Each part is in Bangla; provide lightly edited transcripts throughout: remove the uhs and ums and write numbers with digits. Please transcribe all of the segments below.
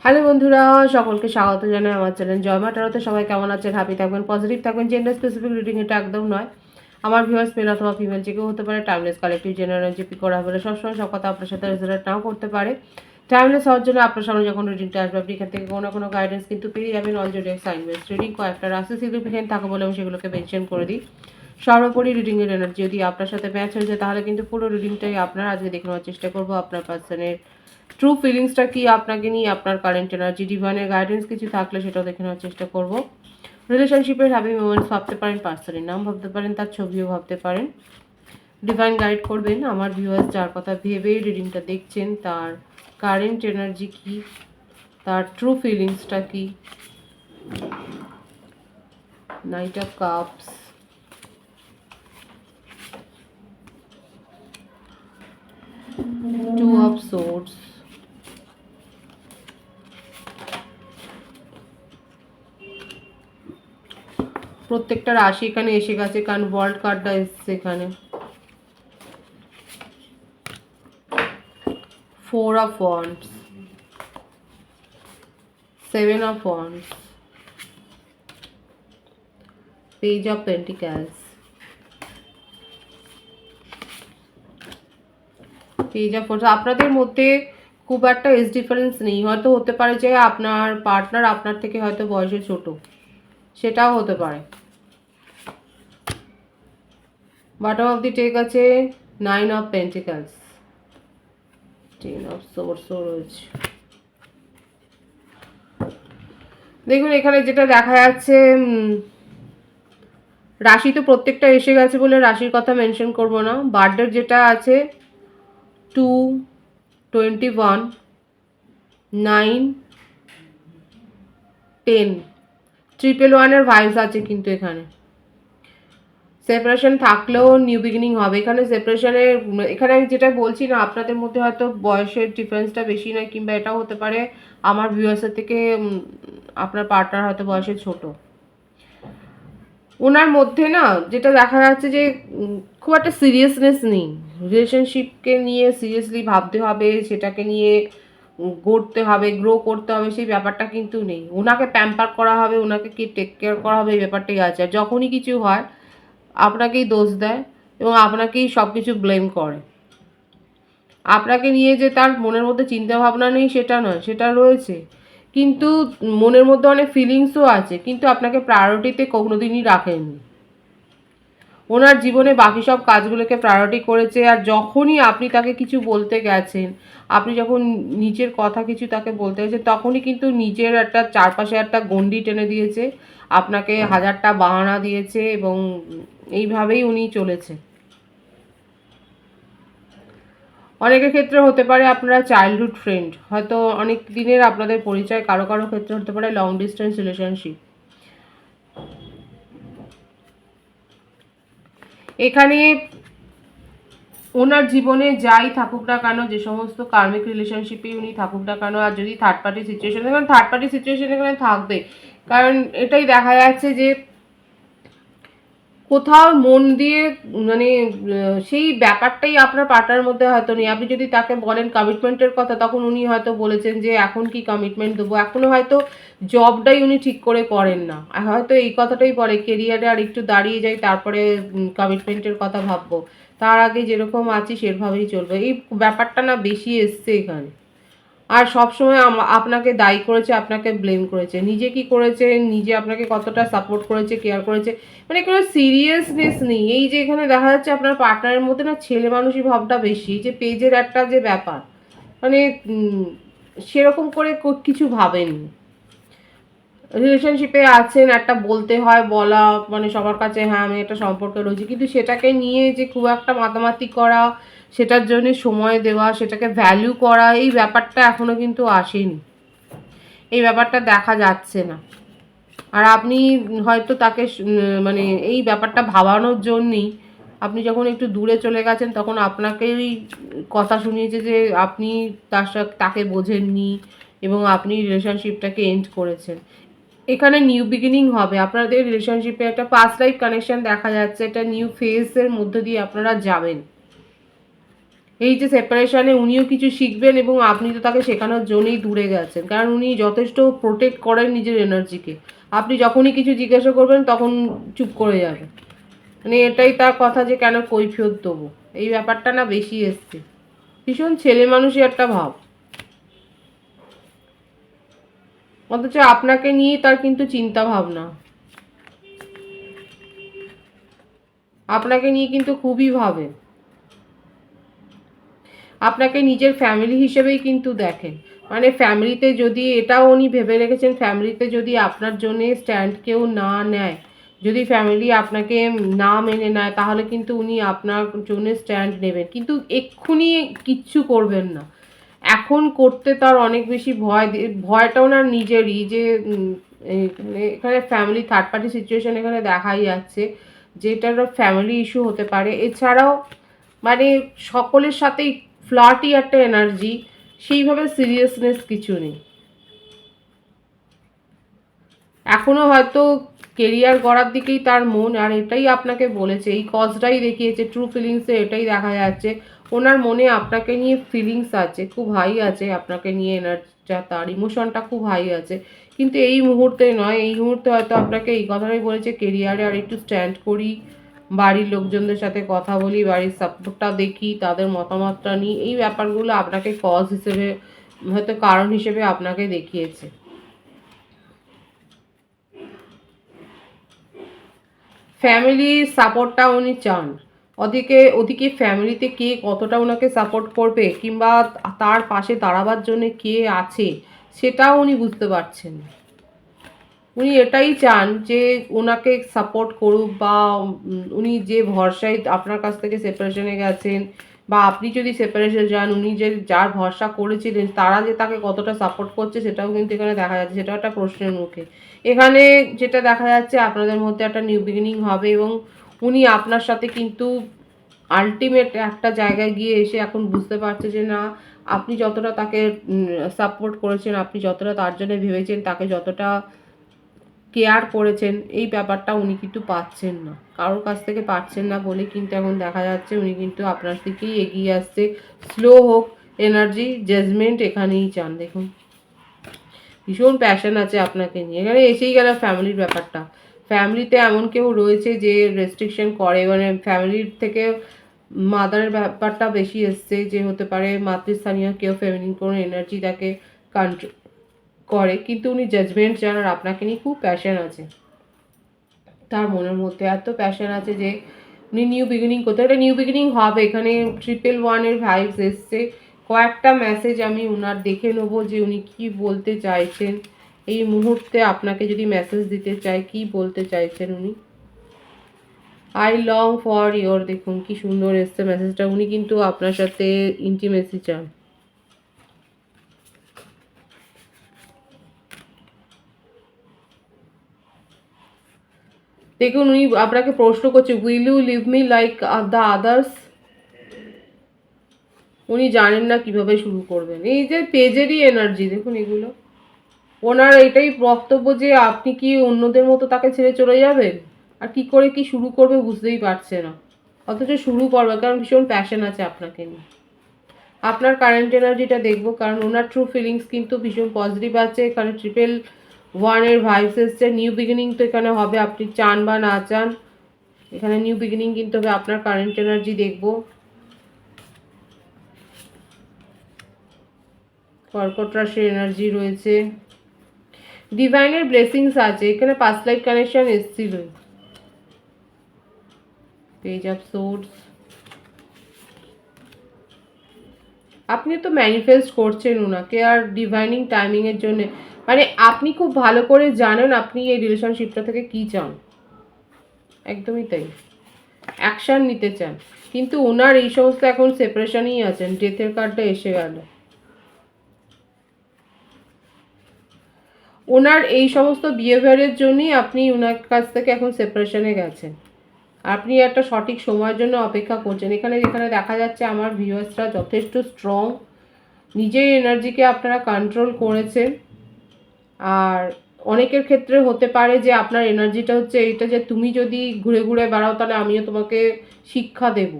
হ্যালো বন্ধুরা, সকলকে স্বাগত জানাই আমার চ্যানেল জয় মা ট্যারোতে। সবাই কেমন আছেন? হ্যাপি থাকবেন, পজিটিভ থাকবেন। জেন্ডার স্পেসিফিক রিডিং এটা একদম নয়। আমার ভিউয়ার্স মেল অথবা ফিমেল যে কেউ হতে পারে। টাইমলেস কালেক্টিভ জেনারেল জিপি করা বলে সবসময় সব কথা আপনার সাথে রেজোনেট নাও করতে পারে। টাইমলেস হওয়ার জন্য আপনার সামনে যখন রিডিংটা আসবে আপনি এখান থেকে কোনো না কোনো গাইডেন্স কিন্তু পেয়ে যাবেন। All zodiac sign based reading কয়েকটা রাশি সিগনিফিকেন্ট থাকে বলে আমি সেগুলোকে মেনশন করে দিই। সর্বোপরি রিডিংয়ের এনার্জি যদি আপনার সাথে ম্যাচ হয়ে যায় তাহলে কিন্তু পুরো রিডিংটাই আপনার। আজকে দেখে নেওয়ার চেষ্টা করবো আপনার পার্সনের ট্রু ফিলিংসটা কি আপনাকে নিয়ে, আপনার কারেন্ট এনার্জি, ডিভাইনের গাইডেন্স কিছু থাকলে সেটাও দেখে নেওয়ার চেষ্টা করব। রিলেশনশিপের হ্যাপি মোমেন্টস ভাবতে পারেন, পার্সনের নাম ভাবতে পারেন, তার ছবিও ভাবতে পারেন। ডিভাইন গাইড করবেন আমার ভিউয়ার্স যার কথা ভেবে রিডিংটা দেখছেন, তার কারেন্ট এনার্জি কি, তার ট্রু ফিলিংসটা কি। Knight of cups, two of swords, প্রত্যেকটা রাশি এখানে এসে গেছে কারণ ওয়ার্ল্ড কার্ডটা এসছে এখানে। 4 of Wands, 7 of Wands, Page of Pentacles, Page of Wands। আপনাদের মধ্যে খুব একটা এজ ডিফারেন্স নেই, হয়তো হতে পারে যে আপনার পার্টনার আপনার থেকে হয়তো বয়সে ছোট, সেটাও হতে পারে। বটম অফ দি টেক আছে 9 of Pentacles, 10 of Swords রয়েছে। দেখুন এখানে যেটা দেখা যাচ্ছে, রাশি তো প্রত্যেকটা এসে গেছে বলে রাশির কথা মেনশন করব না। বার্থডের যেটা আছে 2, 21, 9, 10, 111-এর ভাইবস আছে কিন্তু এখানে। সেপারেশন থাকলেও নিউ বিগিনিং হবে এখানে। সেপারেশনের এখানে আমি যেটা বলছি না, আপনাদের মধ্যে হয়তো বয়সের ডিফারেন্সটা বেশি নয়, কিংবা এটাও হতে পারে আমার ভিউয়ার্সের থেকে আপনার পার্টনার হয়তো বয়সে ছোট। ওনার মধ্যে না যেটা দেখা যাচ্ছে যে খুব একটা সিরিয়াসনেস নেই। রিলেশনশিপকে নিয়ে সিরিয়াসলি ভাবতে হবে, সেটাকে নিয়ে গড়তে হবে, গ্রো করতে হবে, সেই ব্যাপারটা কিন্তু নেই। ওনাকে প্যাম্পার করা হবে, ওনাকে কি টেক কেয়ার করা হবে, এই ব্যাপারটাই আছে। আর যখনই কিছু হয় আপনাকেই দোষ দেয় এবং আপনাকেই সব কিছু ব্লেম করে। আপনাকে নিয়ে যে তার মনের মধ্যে চিন্তা ভাবনা নেই সেটা নয়, সেটা রয়েছে, কিন্তু মনের মধ্যে অনেক ফিলিংসও আছে, কিন্তু আপনাকে প্রায়োরিটিতে কোনোদিনই রাখেননি। ওনার জীবনে বাকি সব কাজগুলোকে প্রায়োরিটি করেছে। আর যখনই আপনি তাকে কিছু বলতে গেছেন, আপনি যখন নিজের কথা কিছু তাকে বলতে গেছেন, তখনই কিন্তু নিজের একটা চারপাশে একটা গণ্ডি টেনে দিয়েছে, আপনাকে হাজারটা বাহানা দিয়েছে এবং এইভাবেই উনি চলেছে। অনেকের ক্ষেত্রে হতে পারে আপনারা চাইল্ডহুড ফ্রেন্ড, হয়তো অনেক দিনের আপনাদের পরিচয়। কারো কারো ক্ষেত্রে হতে পারে লং ডিস্টেন্স রিলেশনশিপ। এখানে ওনার জীবনে যাই থাকুক না কেন, যে সমস্ত কার্মিক রিলেশনশিপে উনি থাকুক না কেন, আর যদি থার্ড পার্টি সিচুয়েশন, কারণ থার্ড পার্টি সিচুয়েশন এখানে থাকবে, কারণ এটাই দেখা যাচ্ছে যে কোথাও মন দিয়ে মানে সেই ব্যাপারটাই আপনার পার্টনার মধ্যে হয়তো নেই। আপনি যদি তাকে বলেন কমিটমেন্টের কথা, তখন উনি হয়তো বলেছেন যে এখন কি কমিটমেন্ট দেবো, এখনও হয়তো জবটাই উনি ঠিক করে করেন না। হয়তো এই কথাটাই বলে কেরিয়ারে আর একটু দাঁড়িয়ে যাই, তারপরে কমিটমেন্টের কথা ভাববো, তার আগে যেরকম আছি সেভাবেই চলবে। এই ব্যাপারটা না বেশি এসছে এখানে। আর সবসময় আপনাকে দায়ী করেছে, আপনাকে ব্লেম করেছে। নিজে কি করেছে, নিজে আপনাকে কতটা সাপোর্ট করেছে, কেয়ার করেছে, মানে কোনো সিরিয়াসনেস নেই। এই যে এখানে দেখা যাচ্ছে আপনার পার্টনারের মধ্যে না ছেলে মানুষই ভাবটা বেশি। যে পেজের একটা যে ব্যাপার, মানে সেরকম করে কিছু ভাবেননি। রিলেশনশিপে আছেন, একটা বলতে হয়, বলা মানে সবার কাছে হ্যাঁ আমি একটা সম্পর্কে রয়েছি, কিন্তু সেটাকে নিয়ে যে খুব একটা মাতামাতি করা, সেটার জন্য সময় দেওয়া, সেটাকে ভ্যালু করা, এই ব্যাপারটা এখনো কিন্তু আসেনি। এই ব্যাপারটা দেখা যাচ্ছে না। আর আপনি হয়তো তাকে মানে এই ব্যাপারটা ভাবানোর জন্যই আপনি যখন একটু দূরে চলে গেছেন, তখন আপনাকেই কথা শুনিয়েছে যে আপনি তার সাথে তাকে বোঝেননি এবং আপনি রিলেশনশিপটাকে এন্ড করেছেন। এখানে নিউ বিগিনিং হবে আপনাদের রিলেশনশিপে। একটা পাস্ট লাইফ কানেকশন দেখা যাচ্ছে, একটা নিউ ফেজের মধ্যে দিয়ে আপনারা যাবেন। এই যে সেপারেশনে উনিও কিছু শিখবেন এবং আপনি তো তাকে শেখানোর জন্যই দূরে গেছেন, কারণ উনি যথেষ্ট প্রোটেক্ট করেন নিজের এনার্জিকে। আপনি যখনই কিছু জিজ্ঞাসা করবেন তখন চুপ করে যাবে, মানে এটাই তার কথা যে কেন কৈফিয়ত দেবো, এই ব্যাপারটা না বেশি এসছে। ভীষণ ছেলে মানুষই একটা ভাব, অথচ আপনাকে নিয়ে তার কিন্তু চিন্তা ভাবনা, আপনাকে নিয়ে কিন্তু খুবই ভাবে, আপনাকে নিজের ফ্যামিলি হিসেবেই কিন্তু দেখেন। মানে ফ্যামিলিতে যদি এটাও উনি ভেবে রেখেছেন, ফ্যামিলিতে যদি আপনার জন্য স্ট্যান্ড কেউ না নেয়, যদি ফ্যামিলি আপনাকে না মেনে নেয়, তাহলে কিন্তু উনি আপনার জন্য স্ট্যান্ড নেবেন, কিন্তু এক্ষুনি কিচ্ছু করবেন না। এখন করতে তার অনেক বেশি ভয়টা ওনার নিজেরই, যে এখানে ফ্যামিলি থার্ড পার্টি সিচুয়েশন এখানে দেখাই যাচ্ছে, যেটার ফ্যামিলি ইস্যু হতে পারে। এছাড়াও মানে সকলের সাথেই ফ্লার্টি একটা এনার্জি, সেইভাবে সিরিয়াসনেস কিছু নেই। এখনো হয়তো কেরিয়ার গড়ার দিকেই তার মন, আর এটাই আপনাকে বলেছে, এই কজটাই দেখিয়েছে, ট্রু ফিলিংসে এটাই দেখা যাচ্ছে। ওনার মনে আপনাকে নিয়ে ফিলিংস আছে, খুব হাই আছে আপনাকে নিয়ে এনার্জিটা, তার ইমোশনটা খুব হাই আছে, কিন্তু এই মুহূর্তে নয়। এই মুহূর্তে হয়তো আপনাকে এই কথাটাই বলেছে, কেরিয়ারে আর একটু স্ট্যান্ড করি, বাড়ির লোকজনদের সাথে কথা বলি, বাড়ির সাপোর্টটা দেখি, তাদের মতামতটা নিই, এই ব্যাপারগুলো আপনাকে কজ হিসেবে, হয়তো কারণ হিসেবে আপনাকে দেখিয়েছে। ফ্যামিলির সাপোর্টটা উনি চান। ওদিকে ওদিকে ফ্যামিলিতে কে কতটা ওনাকে সাপোর্ট করবে, কিংবা তার পাশে দাঁড়াবার জন্য কে আছে, সেটাও উনি বুঝতে পারছেন। উনি এটাই চান যে ওনাকে সাপোর্ট করুক, বা উনি যে ভরসায় আপনার কাছ থেকে সেপারেশনে গেছেন, বা আপনি যদি সেপারেশনে যান, উনি যে যার ভরসা করেছিলেন তারা যে তাকে কতটা সাপোর্ট করছে, সেটাও কিন্তু এখানে দেখা যাচ্ছে, সেটাও একটা প্রশ্নের মুখে। এখানে যেটা দেখা যাচ্ছে, আপনাদের মধ্যে একটা নিউ বিগিনিং হবে, এবং উনি আপনার সাথে কিন্তু আলটিমেট একটা জায়গায় গিয়ে এসে এখন বুঝতে পারছে যে না, আপনি যতটা তাকে সাপোর্ট করেছেন, আপনি যতটা তার জন্য ভেবেছেন, তাকে যতটা কেয়ার করেছেন, এই ব্যাপারটা উনি কিন্তু পাচ্ছেন না, কারোর কাছ থেকে পাচ্ছেন না বলে কিন্তু এখন দেখা যাচ্ছে উনি কিন্তু আপনার দিকেই এগিয়ে আসছে। স্লো হোক, এনার্জি জাজমেন্ট এখানেই চান। দেখুন ভীষণ প্যাশন আছে আপনাকে নিয়ে, এখানে এসেই গেল ফ্যামিলির ব্যাপারটা। ফ্যামিলিতে এমন কেউ রয়েছে যে রেস্ট্রিকশন করে, মানে ফ্যামিলির থেকে মাদারের ব্যাপারটা বেশি এসছে, যে হতে পারে মাতৃস্থানীয় কেউ, ফেমিনিন কোনো এনার্জি তাকে কন্ট্রোল করে, কিন্তু উনি জাজমেন্ট চান, আর আপনাকে নিয়ে খুব প্যাশন আছে। তার মনের মধ্যে এত প্যাশন আছে যে উনি নিউ বিগিনিং করতে, একটা নিউ বিগিনিং হবে। এখানে 111 ভাইবস এসছে। কয়েকটা মেসেজ আমি উনার দেখে নেবো যে উনি কি বলতে চাইছেন এই মুহূর্তে, আপনাকে যদি মেসেজ দিতে চাই, কি বলতে চাইছেন উনি। আই লং ফর ইয়োর, দেখুন কি সুন্দর এসছে মেসেজটা, উনি কিন্তু আপনার সাথে ইন্টিমেসি চান। দেখুন উনি আপনাকে প্রশ্ন করছে, will you leave me like the others. উনি জানেন না কিভাবে শুরু করবেন, এই যে পেজেরই এনার্জি দেখুন এগুলো। ওনার এটাই বক্তব্য যে আপনি কি অন্যদের মতো তাকে ছেড়ে চলে যাবেন, আর কি করে কি শুরু করবে বুঝতেই পারছে না, অথচ শুরু করবে, কারণ ভীষণ প্যাশন আছে আপনাকে নিয়ে। আপনার কারেন্ট এনার্জিটা দেখবো, কারণ ওনার ট্রু ফিলিংস কিন্তু ভীষণ পজিটিভ আছে। এখানে 111 ভাইবস এসছে, নিউ বিগিনিং তো এখানে হবে, আপনি চান বা না চান, এখানে নিউ বিগিনিং কিন্তু হবে। আপনার কারেন্ট এনার্জি দেখবো, কর্কট রাশির এনার্জি রয়েছে, ডিভাইনের ব্লেসিংস আছে, এখানে পাস্ট লাইফ কানেকশন এসেছিল, পেজ অফ সোর্স। আপনি তো ম্যানিফেস্ট করছেন ওনাকে, আর ডিভাইনিং টাইমিং এর জন্য, মানে আপনি খুব ভালো করে জানেন আপনি এই রিলেশনশিপটা থেকে কি চান, একদমই তাই, অ্যাকশন নিতে চান, কিন্তু ওনার এই সমস্ত এখন সেপারেশনই আছেন, ডেথের কার্ডটা এসে গেল। ওনার এই সমস্ত বিহেভিয়ারের জন্যই আপনি ওনার কাছ থেকে এখন সেপারেশনে গেছেন, আপনি একটা সঠিক সময়ের জন্য অপেক্ষা করছেন। এখানে যেখানে দেখা যাচ্ছে আমার ভিউয়ার্সরা যথেষ্ট স্ট্রং, নিজের এনার্জিকে আপনারা কন্ট্রোল করেছেন। আর অনেকের ক্ষেত্রে হতে পারে যে আপনার এনার্জিটা হচ্ছে এইটা, যে তুমি যদি ঘুরে ঘুরে বেড়াও তাহলে আমিও তোমাকে শিক্ষা দেব,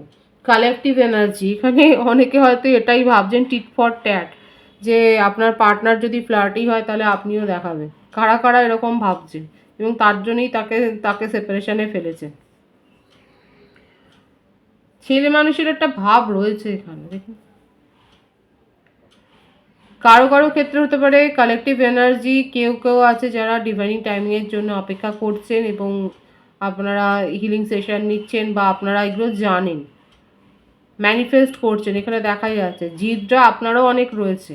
কালেকটিভ এনার্জি, এখানে অনেকে হয়তো এটাই ভাবছেন টিট ফর ট্যাট, যে আপনার পার্টনার যদি ফ্লার্টি হয় তাহলে আপনিও দেখাবেন। কারা কারা এরকম ভাবছেন এবং তার জন্যই তাকে তাকে সেপারেশনে ফেলেছে। ছেলে মানুষের একটা ভাব রয়েছে এখানে দেখুন। কারো কারো ক্ষেত্রে হতে পারে কালেকটিভ এনার্জি, কেউ কেউ আছে যারা ডিভাইনিং টাইমিংয়ের জন্য অপেক্ষা করছেন এবং আপনারা হিলিং সেশন নিচ্ছেন বা আপনারা এগুলো জানেন, ম্যানিফেস্ট করছেন। এখানে দেখাই যাচ্ছে জিদটা আপনারও অনেক রয়েছে,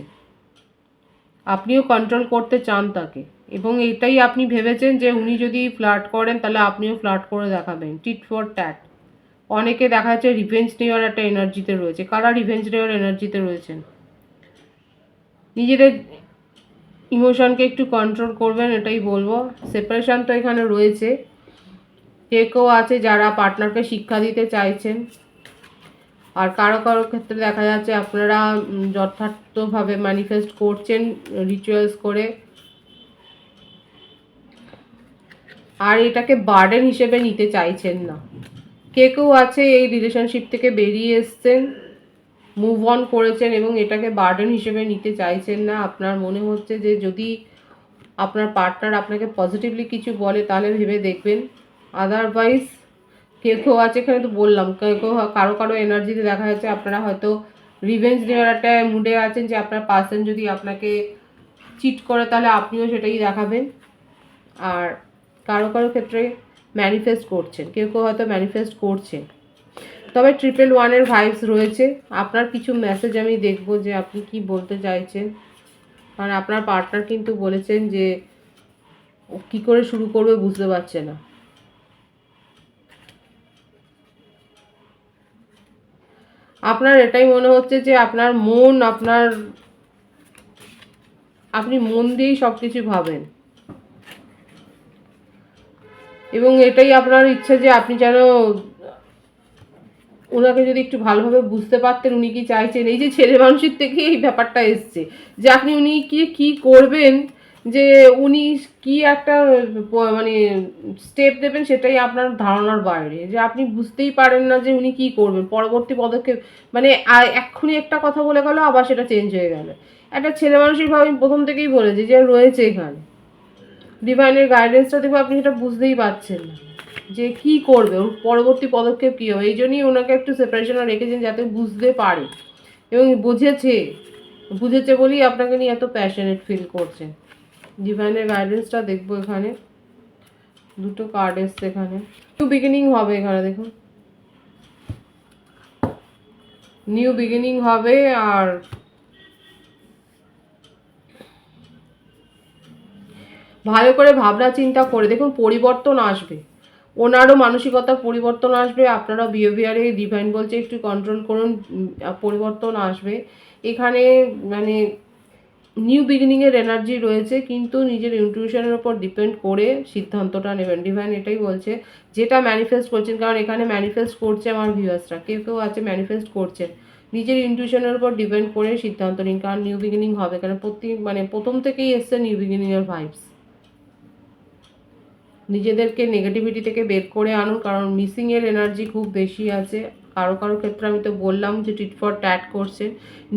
আপনিও কন্ট্রোল করতে চান তাকে এবং এটাই আপনি ভেবেছেন যে উনি যদি ফ্লার্ট করেন তাহলে আপনিও ফ্লার্ট করে দেখাবেন। Tit for tat. অনেকে দেখা যাচ্ছে রিভেঞ্জ নেওয়ার একটা এনার্জিতে রয়েছে। কারা রিভেঞ্জ নেওয়ার এনার্জিতে রয়েছেন? নিজেদের ইমোশনকে একটু কন্ট্রোল করবেন, এটাই বলবো। সেপারেশন তো এখানে রয়েছে। কেউ আছে যারা পার্টনারকে শিক্ষা দিতে চাইছেন, আর কারো কারো ক্ষেত্রে দেখা যাচ্ছে আপনারা যথার্থভাবে ম্যানিফেস্ট করছেন রিচুয়ালস করে, আর এটাকে বার্ডেন হিসেবে নিতে চাইছেন না। কেউ আছে এই রিলেশনশিপ থেকে বেরিয়ে এসছেন, মুভ অন করেছেন এবং এটাকে বার্ডেন হিসেবে নিতে চাইছেন না। আপনার মনে হচ্ছে যে যদি আপনার পার্টনার আপনাকে পজিটিভলি কিছু বলে তাহলে ভেবে দেখবেন, আদারওয়াইজ কেউ আছে, এখানে তো বললাম কারো কারো এনার্জিতে দেখা যাচ্ছে আপনারা হয়তো রিভেঞ্জ নেওয়ার একটা মুডে আছেন, যে আপনার পার্সন যদি আপনাকে চিট করে তাহলে আপনিও সেটাই দেখাবেন। আর কারো কারো ক্ষেত্রে ম্যানিফেস্ট করছেন, কেউ হয়তো ম্যানিফেস্ট করছেন। তবে 111-এর ভাইবস রয়েছে। আপনার কিছু মেসেজ আমি দেখব যে আপনি কি বলতে চাইছেন, কারণ আপনার পার্টনার কিন্তু বলেছেন যে ও কী করে শুরু করবে বুঝতে পারছে না। আপনার এটাই মনে হচ্ছে যে আপনি মন দিয়েই সব কিছু ভাবেন এবং এটাই আপনার ইচ্ছা যে আপনি যেন ওনাকে যদি একটু ভালোভাবে বুঝতে পারতেন উনি কি চাইছেন। এই যে ছেলে মানুষের থেকে এই ব্যাপারটা এসছে যে আপনি উনি কি করবেন, যে উনি কি একটা মানে স্টেপ দেবেন সেটাই আপনার ধারণার বাইরে, যে আপনি বুঝতেই পারেন না যে উনি কি করবেন পরবর্তী পদক্ষেপ। মানে এক্ষুনি একটা কথা বলে গেল আবার সেটা চেঞ্জ হয়ে গেল। একটা ছেলে মানুষের ভাবে আমি প্রথম থেকেই বলেছি যে রয়েছে এখানে ডিভাইনের গাইডেন্সটা দেখবো, আপনি সেটা বুঝতেই পারছেন না যে কি করবে, ওর পরবর্তী পদক্ষেপ কী হবে। এই জন্যই ওনাকে একটু সেপারেশনে রেখেছেন যাতে বুঝতে পারে এবং বুঝেছে বলেই আপনাকে নিয়ে এত প্যাশনেট ফিল করছে। ডিভাইনের গাইডেন্সটা দেখবো, এখানে দুটো কার্ড এসছে, এখানে নিউ বিগিনিং হবে, এখানে দেখুন নিউ বিগিনিং হবে। আর ভালো করে ভাবনা চিন্তা করে দেখুন, পরিবর্তন আসবে, ওনারও মানসিকতার পরিবর্তন আসবে, আপনারা বিহেভিয়ারে ডিভাইন বলছে একটু কন্ট্রোল করুন, পরিবর্তন আসবে এখানে। মানে নিউ বিগিনিংয়ের এনার্জি রয়েছে, কিন্তু নিজের ইনটিউশনের ওপর ডিপেন্ড করে সিদ্ধান্তটা নেবেন। ডিভাইন এটাই বলছে যেটা ম্যানিফেস্ট করছেন, কারণ এখানে ম্যানিফেস্ট করছে আমার ভিউয়ার্সরা, কেউ আছে ম্যানিফেস্ট করছেন, নিজের ইনটিউশনের উপর ডিপেন্ড করে সিদ্ধান্ত নিন, কারণ নিউ বিগিনিং হবে। কারণ প্রথম থেকেই এসছে নিউ বিগিনিংয়ের ভাইবস। নিজেদেরকে নেগেটিভিটি থেকে বের করে আনুন, কারণ মিসিংয়ের এনার্জি খুব বেশি আছে। কারো কারো ক্ষেত্রে আমি তো বললাম যে টিট ফর ট্যাট করছে,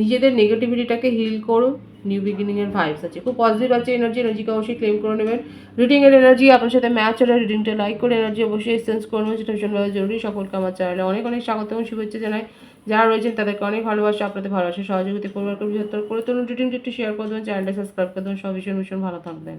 নিজেদের নেগেটিভিটিটাকে হিল করুন। নিউ বিগিনিংয়ের ভাইবস আছে, খুব পজিটিভ আছে এনার্জিকে অবশ্যই ক্লেম করে নেবেন। রিডিংয়ের এনার্জি আপনার সাথে ম্যাচ হলে রিডিংটা লাইক করে এনার্জি অবশ্যই সেন্স করবেন, সেটা ভীষণভাবে জরুরি। সকলকে আমার চ্যানেলে অনেক অনেক স্বাগত এবং শুভেচ্ছা জানাই। যারা রয়েছেন তাদেরকে অনেক ভালোবাসা, আপনাদের ভালোবাসা সহযোগিতা পরিবারকে বৃহত্তর করে তুলুন। রিডিংটি একটু শেয়ার করে দেবেন, চ্যানেলটা সাবস্ক্রাইব করে দেবেন। সব ভীষণ ভালো থাকবেন।